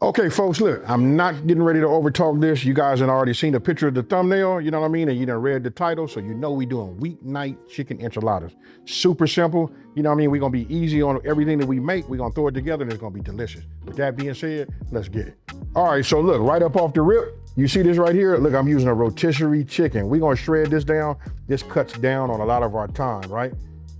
Okay, folks, look, I'm not getting ready to overtalk this. You guys have already seen the picture of the thumbnail, you know what I mean? And you done read the title, so you know we doing weeknight chicken enchiladas. Super simple, you know what I mean? We're gonna be easy on everything that we make. We're gonna throw it together and it's gonna be delicious. With that being said, let's get it. All right, so look, right up off the rip, you see this right here? Look, I'm using a rotisserie chicken. We're gonna shred this down. This cuts down on a lot of our time, right?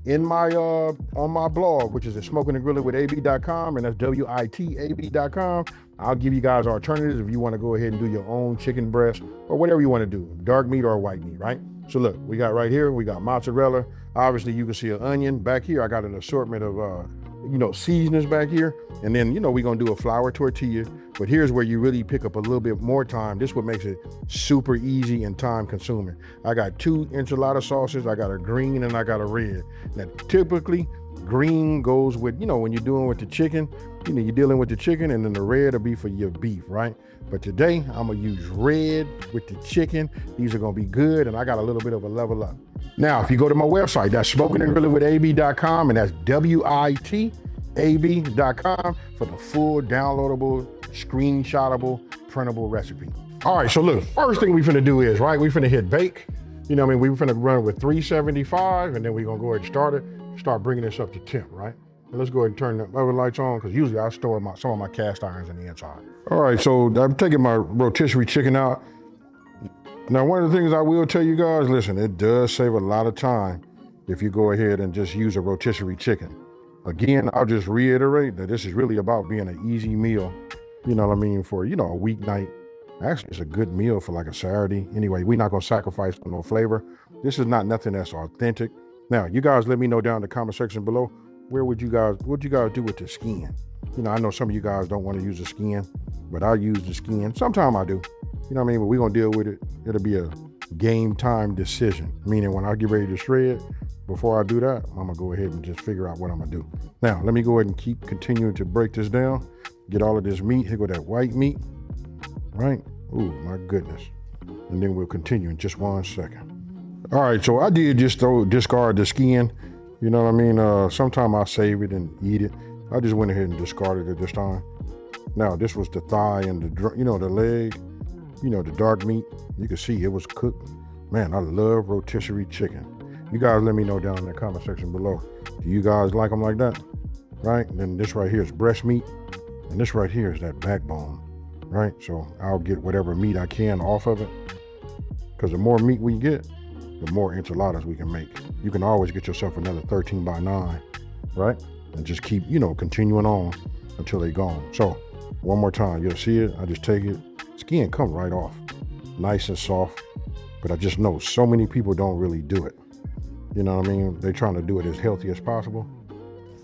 In my on my blog, which is at Smokin and Grillin with AB.com, and that's WITAB.com, I'll give you guys alternatives if you want to go ahead and do your own chicken breast or whatever you want to do, dark meat or white meat, right? So look, we got right here, we got mozzarella. Obviously, you can see an onion. Back here, I got an assortment of seasonings back here. And then, we're gonna do a flour tortilla. But here's where you really pick up a little bit more time. This is what makes it super easy and time consuming. I got 2 enchilada sauces. I got a green and I got a red. Now, typically, green goes with, when you're doing with the chicken, you're dealing with the chicken, and then the red will be for your beef, right? But today, I'm gonna use red with the chicken. These are gonna be good, and I got a little bit of a level up. Now, if you go to my website, that's Smokin and Grillin with AB.com, and that's WITAB.com for the full downloadable, screenshotable, printable recipe. All right, so look, first thing we finna do is, right, we finna hit bake. We finna run with 375, and then we're gonna go ahead and start bringing this up to temp, right? And let's go ahead and turn the oven lights on, because usually I store some of my cast irons in the inside. All right, so I'm taking my rotisserie chicken out. Now, one of the things I will tell you guys, listen, it does save a lot of time if you go ahead and just use a rotisserie chicken. Again, I'll just reiterate that this is really about being an easy meal, for, a weeknight. Actually, it's a good meal for like a Saturday. Anyway, we're not gonna sacrifice no flavor. This is not nothing that's authentic. Now, you guys let me know down in the comment section below, what'd you guys do with the skin? I know some of you guys don't want to use the skin, but I use the skin. Sometimes I do, but we're gonna deal with it. It'll be a game time decision, meaning when I get ready to shred, before I do that, I'm gonna go ahead and just figure out what I'm gonna do. Now, let me go ahead and keep continuing to break this down, get all of this meat. Here go that white meat, right? Ooh, my goodness. And then we'll continue in just 1 second. All right, so I did just discard the skin. Sometimes I save it and eat it. I just went ahead and discarded it this time. Now, this was the thigh and the leg, the dark meat. You can see it was cooked. Man, I love rotisserie chicken. You guys let me know down in the comment section below. Do you guys like them like that? Right? And then this right here is breast meat. And this right here is that backbone, right? So I'll get whatever meat I can off of it. Because the more meat we get, the more enchiladas we can make. You can always get yourself another 13 by 9, right? And just keep, continuing on until they're gone. So one more time, you'll see it. I just take it. Skin come right off. Nice and soft. But I just know so many people don't really do it. They're trying to do it as healthy as possible.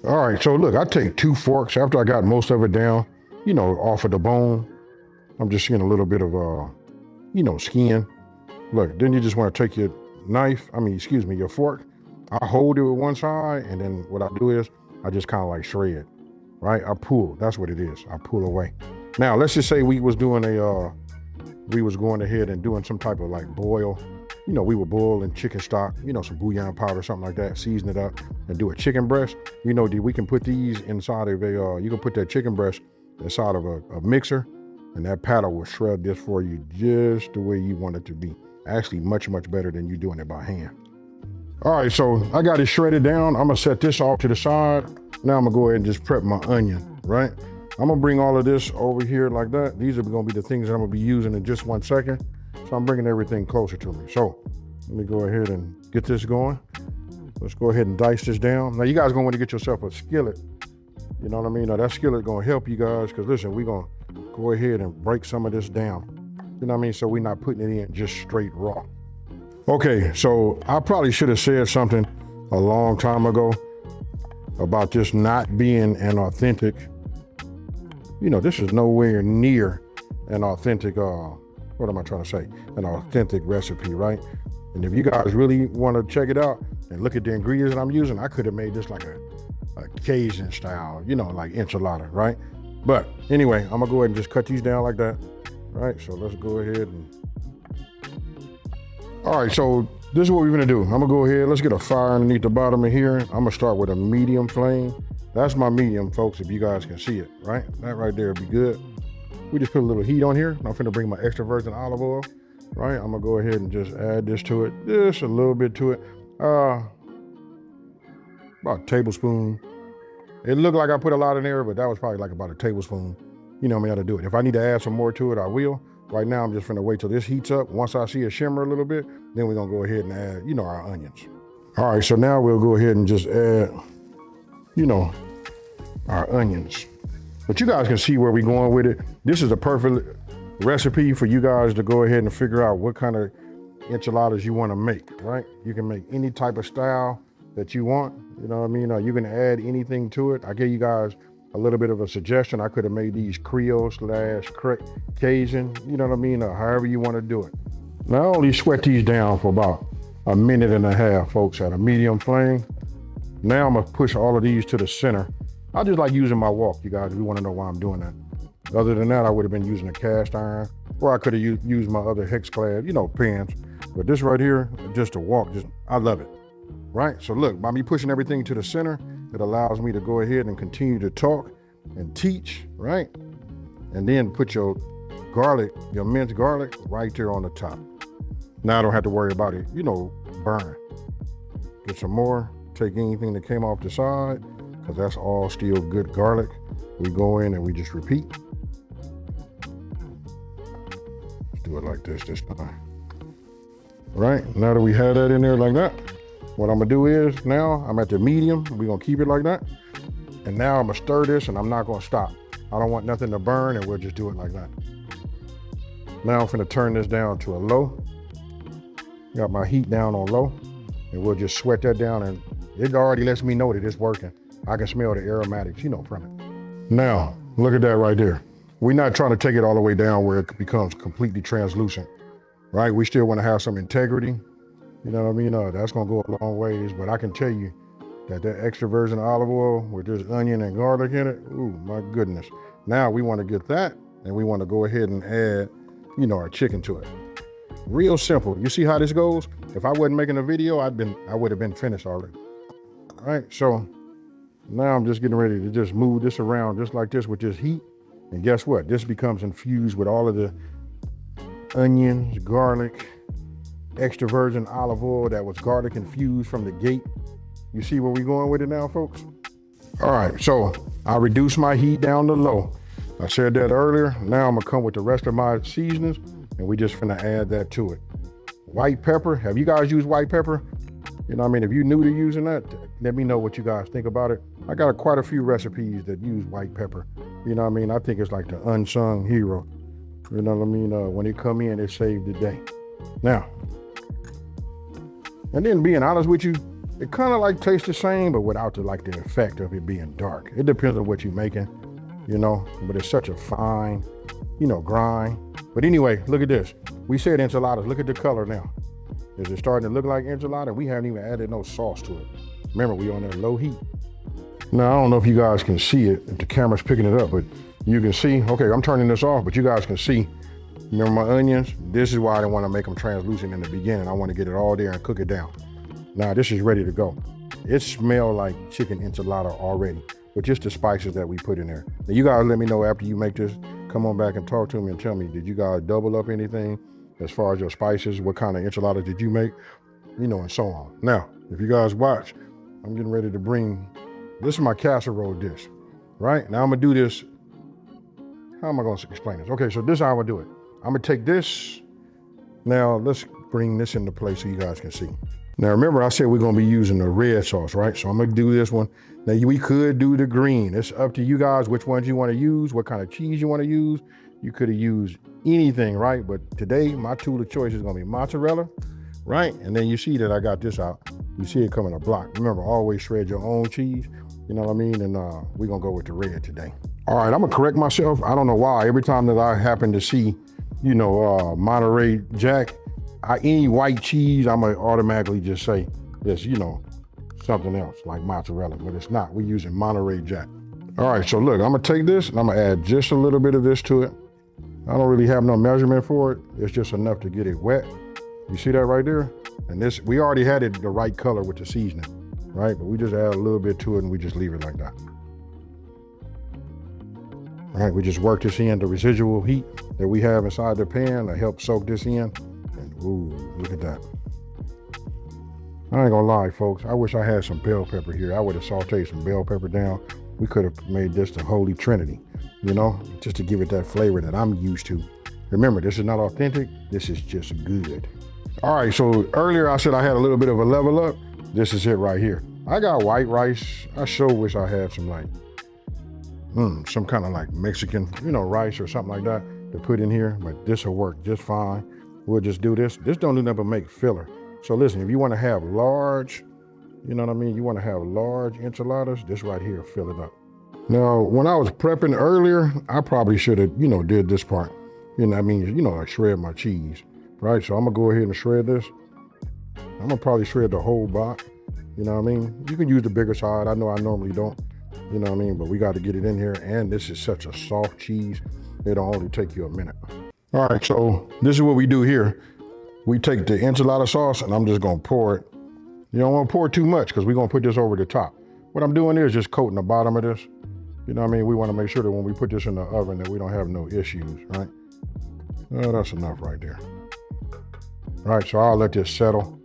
All right, so look, I take 2 forks after I got most of it down, off of the bone. I'm just seeing a little bit of, skin. Look, then you just want to take your your fork. I hold it with one side, and then what I do is I just kind of like shred, right? I pull, that's what it is. I pull away. Now, let's just say we was going ahead and doing some type of like boil. We were boiling chicken stock, some bouillon powder, something like that, season it up and do a chicken breast. We can put these inside of you can put that chicken breast inside of a mixer, and that paddle will shred this for you just the way you want it to be. Actually, much, much better than you doing it by hand. All right, so I got it shredded down. I'm gonna set this off to the side. Now I'm gonna go ahead and just prep my onion, right? I'm gonna bring all of this over here like that. These are gonna be the things that I'm gonna be using in just 1 second. So I'm bringing everything closer to me. So let me go ahead and get this going. Let's go ahead and dice this down. Now you guys gonna want to get yourself a skillet. You know what I mean? Now that skillet gonna help you guys, because listen, we're gonna go ahead and break some of this down. You know what I mean? So we're not putting it in just straight raw. Okay, so I probably should have said something a long time ago about this not being an authentic, this is nowhere near an authentic, what am I trying to say? An authentic recipe, right? And if you guys really want to check it out and look at the ingredients that I'm using, I could have made this like a Cajun style, like enchilada, right? But anyway, I'm gonna go ahead and just cut these down like that, right? So let's go ahead and, all right, so this is what we're gonna do. I'm gonna go ahead, let's get a fire underneath the bottom of here. I'm gonna start with a medium flame. That's my medium, folks, if you guys can see it, right? That right there would be good. we just put a little heat on here. I'm finna bring my extra virgin olive oil, right? I'm gonna go ahead and just add this to it, just a little bit to it. About a tablespoon. It looked like I put a lot in there, but that was probably like about a tablespoon. You know me how to do it. If I need to add some more to it, I will. Right now, I'm just gonna wait till this heats up. Once I see it shimmer a little bit, then we're gonna go ahead and add, our onions. All right, so now we'll go ahead and just add, our onions. But you guys can see where we're going with it. This is a perfect recipe for you guys to go ahead and figure out what kind of enchiladas you wanna make, right? You can make any type of style that you want, you know what I mean? You can add anything to it. I gave you guys a little bit of a suggestion. I could have made these Creole / Cajun, you know what I mean? Or however you want to do it. Now I only sweat these down for about a minute and a half, folks, at a medium flame. Now I'm gonna push all of these to the center. I just like using my wok, you guys, if you want to know why I'm doing that. Other than that, I would have been using a cast iron, or I could have used my other hex clad, pans. But this right here, just a wok, I love it. Right, so look, by me pushing everything to the center, it allows me to go ahead and continue to talk and teach, right? And then put your garlic, your minced garlic, right there on the top. Now I don't have to worry about it, burn. Get some more, take anything that came off the side, because that's all still good garlic. We go in and we just repeat. Let's do it like this time. Right, now that we have that in there like that, what I'm gonna do is, now I'm at the medium, we're gonna keep it like that. And now I'm gonna stir this and I'm not gonna stop. I don't want nothing to burn, and we'll just do it like that. Now I'm gonna turn this down to a low. Got my heat down on low, and we'll just sweat that down, and it already lets me know that it's working. I can smell the aromatics, from it. Now, look at that right there. We're not trying to take it all the way down where it becomes completely translucent, right? We still wanna have some integrity. You know what I mean? That's gonna go a long ways, but I can tell you that extra virgin olive oil with this onion and garlic in it, ooh, my goodness. Now we wanna get that, and we wanna go ahead and add, our chicken to it. Real simple. You see how this goes? If I wasn't making a video, I would have been finished already. All right, so now I'm just getting ready to just move this around just like this with this heat. And guess what? This becomes infused with all of the onions, garlic, extra virgin olive oil that was garlic infused from the gate. You see where we're going with it now, folks? All right, so I reduced my heat down to low. I said that earlier. Now I'm gonna come with the rest of my seasonings, and we just finna add that to it. White pepper, have you guys used white pepper? If you're new to using that, let me know what you guys think about it. I got quite a few recipes that use white pepper. I think it's like the unsung hero. When it come in, it saved the day. Now, and then being honest with you, it kind of like tastes the same, but without the effect of it being dark. It depends on what you're making, but it's such a fine, grind. But anyway, look at this. We said enchiladas, look at the color now. Is it starting to look like enchilada? We haven't even added no sauce to it. Remember, we on that low heat. Now, I don't know if you guys can see it, if the camera's picking it up, but you can see, okay, I'm turning this off, but you guys can see. Remember my onions? This is why I didn't want to make them translucent in the beginning. I want to get it all there and cook it down. Now this is ready to go. It smells like chicken enchilada already, with just the spices that we put in there. Now you guys let me know after you make this, come on back and talk to me and tell me, did you guys double up anything as far as your spices? What kind of enchilada did you make? And so on. Now, if you guys watch, I'm getting ready to bring, this is my casserole dish, right? Now I'm gonna do this, how am I gonna explain this? Okay, so this is how I'm gonna do it. I'm gonna take this, now let's bring this into place so you guys can see. Now remember I said we're gonna be using the red sauce, right? So I'm gonna do this one. Now we could do the green. It's up to you guys which ones you wanna use, what kind of cheese you wanna use. You could have used anything, right? But today my tool of choice is gonna be mozzarella, right? And then you see that I got this out. You see it coming a block. Remember, always shred your own cheese, you know what I mean? And we're gonna go with the red today. All right, I'm gonna correct myself. I don't know why, every time that I happen to see, Monterey Jack, any white cheese, I'm gonna automatically just say this, something else like mozzarella, but it's not. We're using Monterey Jack. All right, so look, I'm gonna take this and I'm gonna add just a little bit of this to it. I don't really have no measurement for it. It's just enough to get it wet. You see that right there? And this, we already had it the right color with the seasoning, right? But we just add a little bit to it and we just leave it like that. All right, we just work this in, the residual heat that we have inside the pan to help soak this in. And ooh, look at that. I ain't gonna lie, folks. I wish I had some bell pepper here. I would have sauteed some bell pepper down. We could have made this the holy trinity, you know, just to give it that flavor that I'm used to. Remember, this is not authentic. This is just good. All right, so earlier I said I had a little bit of a level up. This is it right here. I got white rice. I sure wish I had some like, some kind of like Mexican, you know, rice or something like that to put in here, but this will work just fine. We'll just do this. This don't do nothing but make filler. So listen, if you want to have large, you know what I mean? You want to have large enchiladas, this right here, fill it up. Now, when I was prepping earlier, I probably should have, you know, did this part. You know what I mean? You know, like shred my cheese, right? So I'm gonna go ahead and shred this. I'm gonna probably shred the whole block. You know what I mean? You can use the bigger side. I know I normally don't. You know what I mean? But we got to get it in here. And this is such a soft cheese. It'll only take you a minute. All right, so this is what we do here. We take the enchilada sauce and I'm just gonna pour it. You don't want to pour too much because we're gonna put this over the top. What I'm doing is just coating the bottom of this. You know what I mean? We want to make sure that when we put this in the oven that we don't have no issues, right? Oh, that's enough right there. All right, so I'll let this settle.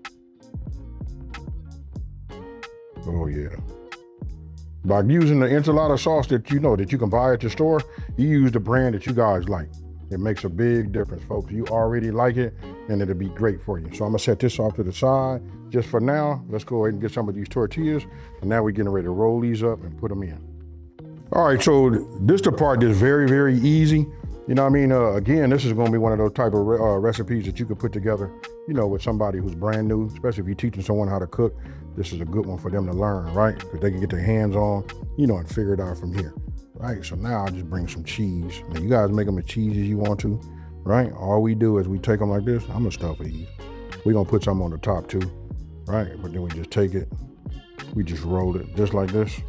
Oh yeah. By using the enchilada sauce that you know that you can buy at the store, you use the brand that you guys like. It makes a big difference, folks. You already like it and it'll be great for you. So I'm gonna set this off to the side. Just for now, let's go ahead and get some of these tortillas. And now we're getting ready to roll these up and put them in. All right, so this the part that's very, very easy. You know what I mean? Again, this is gonna be one of those type of recipes that you could put together, you know, with somebody who's brand new, especially if you're teaching someone how to cook. This is a good one for them to learn, right? Because they can get their hands on, you know, and figure it out from here, right? So now I'll just bring some cheese. Now you guys make them as cheesy as you want to, right? All we do is we take them like this. I'm gonna stuff these. We're gonna put some on the top too, right? But then we just take it, we just roll it just like this,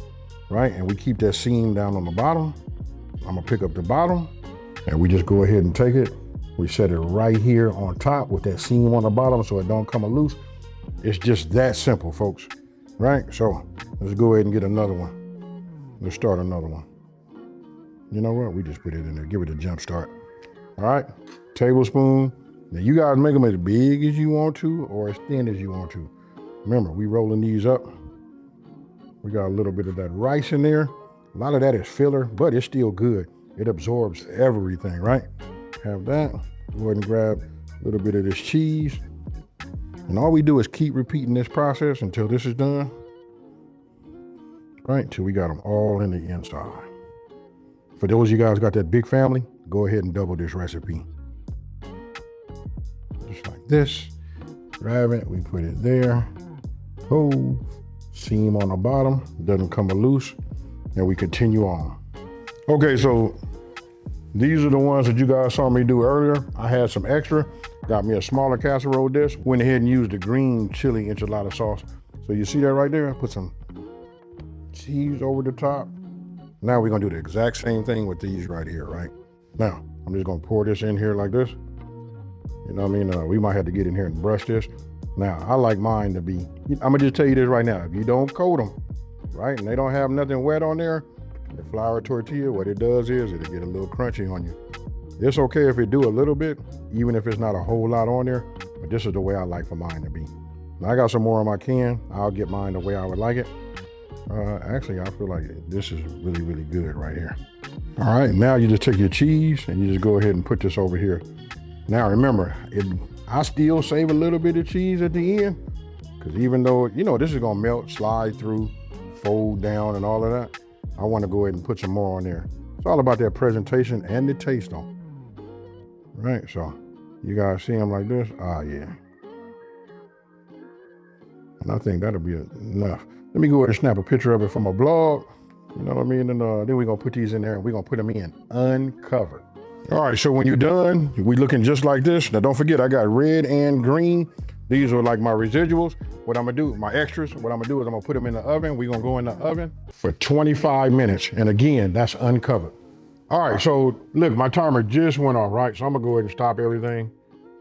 right? And we keep that seam down on the bottom. I'm gonna pick up the bottom and we just go ahead and take it. We set it right here on top with that seam on the bottom so it don't come loose. It's just that simple, folks, right? So let's go ahead and get another one. Let's start another one. You know what? We just put it in there, give it a jump start. All right, tablespoon. Now you guys make them as big as you want to or as thin as you want to. Remember, we rolling these up. We got a little bit of that rice in there. A lot of that is filler, but it's still good. It absorbs everything, right? Have that. Go ahead and grab a little bit of this cheese. And all we do is keep repeating this process until this is done. Right, till we got them all in the inside. For those of you guys got that big family, go ahead and double this recipe. Just like this. Grab it, we put it there. Oh, seam on the bottom, doesn't come loose. And we continue on. Okay, so these are the ones that you guys saw me do earlier. I had some extra, got me a smaller casserole dish, went ahead and used the green chili enchilada sauce. So you see that right there? I put some cheese over the top. Now we're gonna do the exact same thing with these right here, right? Now, I'm just gonna pour this in here like this. You know what I mean? We might have to get in here and brush this. Now, I like mine to be, I'm gonna just tell you this right now. If you don't coat them, right, and they don't have nothing wet on there, the flour tortilla, what it does is it'll get a little crunchy on you. It's okay if it do a little bit, even if it's not a whole lot on there, but this is the way I like for mine to be. Now I got some more on my can. I'll get mine the way I would like it. Actually, I feel like this is really, really good right here. All right, now you just take your cheese and you just go ahead and put this over here. Now remember, I still save a little bit of cheese at the end, because even though, you know, this is gonna melt, slide through, fold down and all of that, I wanna go ahead and put some more on there. It's all about that presentation and the taste on. Right, so you guys see them like this? Ah, yeah. And I think that'll be enough. Let me go ahead and snap a picture of it from a blog. You know what I mean? And then we're gonna put these in there and we're gonna put them in uncovered. All right, so when you're done, we looking just like this. Now don't forget, I got red and green. These are like my residuals. What I'm gonna do, my extras, what I'm gonna do is I'm gonna put them in the oven. We're gonna go in the oven for 25 minutes. And again, that's uncovered. All right, so look, my timer just went off, right? So I'm gonna go ahead and stop everything,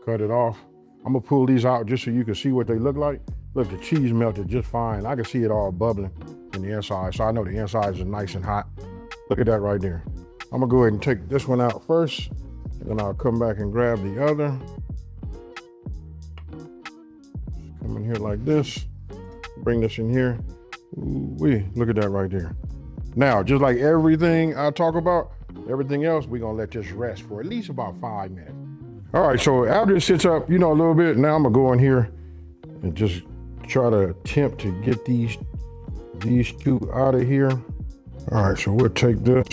cut it off. I'm gonna pull these out just so you can see what they look like. Look, the cheese melted just fine. I can see it all bubbling in the inside, so I know the insides are nice and hot. Look at that right there. I'm gonna go ahead and take this one out first, and then I'll come back and grab the other. Come in here like this, bring this in here. Ooh-wee, look at that right there. Now, just like everything I talk about, everything else, we're gonna let this rest for at least about 5 minutes. All right, so after it sits up, you know, a little bit, now I'm gonna go in here and just try to attempt to get these two out of here. All right, so we'll take this.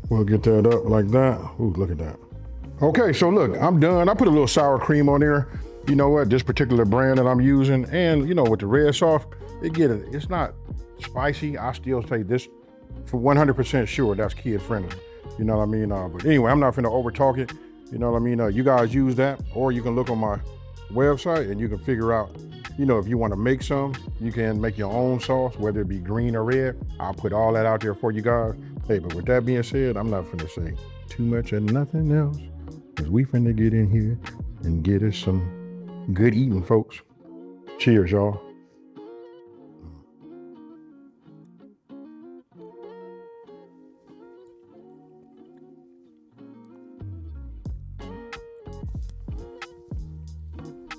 We'll get that up like that. Ooh, look at that. Okay, so look, I'm done. I put a little sour cream on there. You know what, this particular brand that I'm using, and you know, with the red sauce, it's not spicy. I still say this for 100% sure that's kid friendly. You know what I mean? But anyway, I'm not finna over talk it. You know what I mean? You guys use that, or you can look on my website and you can figure out, you know, if you want to make some, you can make your own sauce, whether it be green or red. I'll put all that out there for you guys. Hey, but with that being said, I'm not finna say too much of nothing else, because we finna get in here and get us some good eating, folks. Cheers, y'all.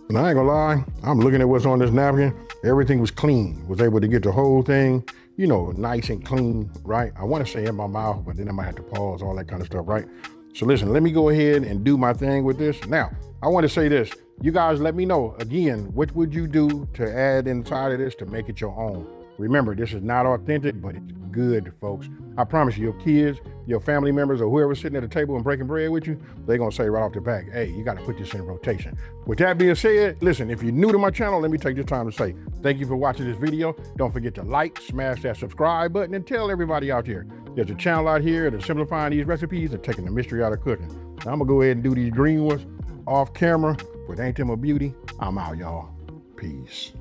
And I ain't gonna lie, I'm looking at what's on this napkin. Everything was clean. Was able to get the whole thing, you know, nice and clean, right? I wanna say in my mouth, but then I might have to pause, all that kind of stuff, right? So listen, let me go ahead and do my thing with this. Now, I wanna say this. You guys let me know, again, what would you do to add inside of this to make it your own? Remember, this is not authentic, but it's good, folks. I promise you, your kids, your family members, or whoever's sitting at the table and breaking bread with you, they're gonna say right off the bat, hey, you gotta put this in rotation. With that being said, listen, if you're new to my channel, let me take this time to say, thank you for watching this video. Don't forget to like, smash that subscribe button, and tell everybody out there, there's a channel out here that's simplifying these recipes and taking the mystery out of cooking. Now, I'm gonna go ahead and do these green ones off camera, but ain't them a beauty? I'm out, y'all. Peace.